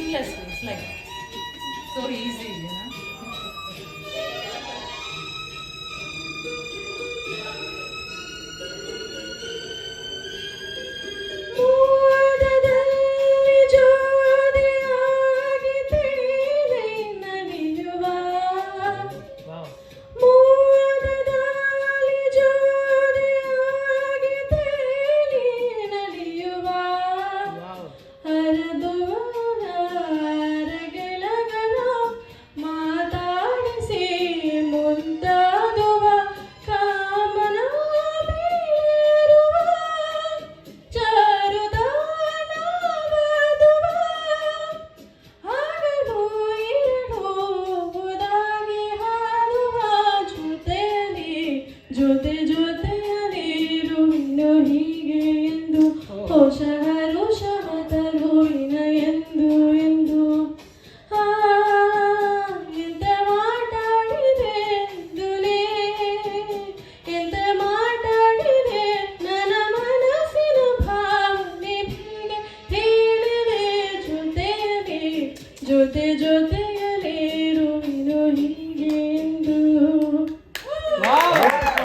seamlessly. It's like so easy, you know. ಮೋಡದಲ್ಲಿ ಜೋಡಿಯಾಗಿ ತೇಲಿ ನಲಿಯುವ Wow. ಮೋಡದಲ್ಲಿ ಜೋಡಿಯಾಗಿ ತೇಲಿ ನಲಿಯುವ Wow. ಹರಿದುವ ಅರಗಿಳಗಳ ಮಾತಾಡಿಸಿ ಮುದ್ದಾಡುವ ಕಾಮನ ಬೀರುವ ಚಾರುದಾನವದುವ ಹಗಲು ಇರುವುದಾಗಿ ಹಾಡುವ ಜೊತೆಯಲ್ಲಿ ಜೊತೆಯಲ್ಲಿ ಇರುವಿನು ಹೀಗೆ ಎಂದು ಹೊಸ ಹರುಷ ತರುವಿನ ಎಂದು ಆ ಎಂತ ಮಾತಾಡಿದೆ ದುಲೇ ಎಂತ ಮಾತಾಡಿದೆ ನನ್ನ ಮನಸ್ಸಿನ ಭಾವನೆ ಹೀಗೆ ಹೇಳಿದೆ ಜೊತೆಯಲ್ಲಿ ಜೊತೆ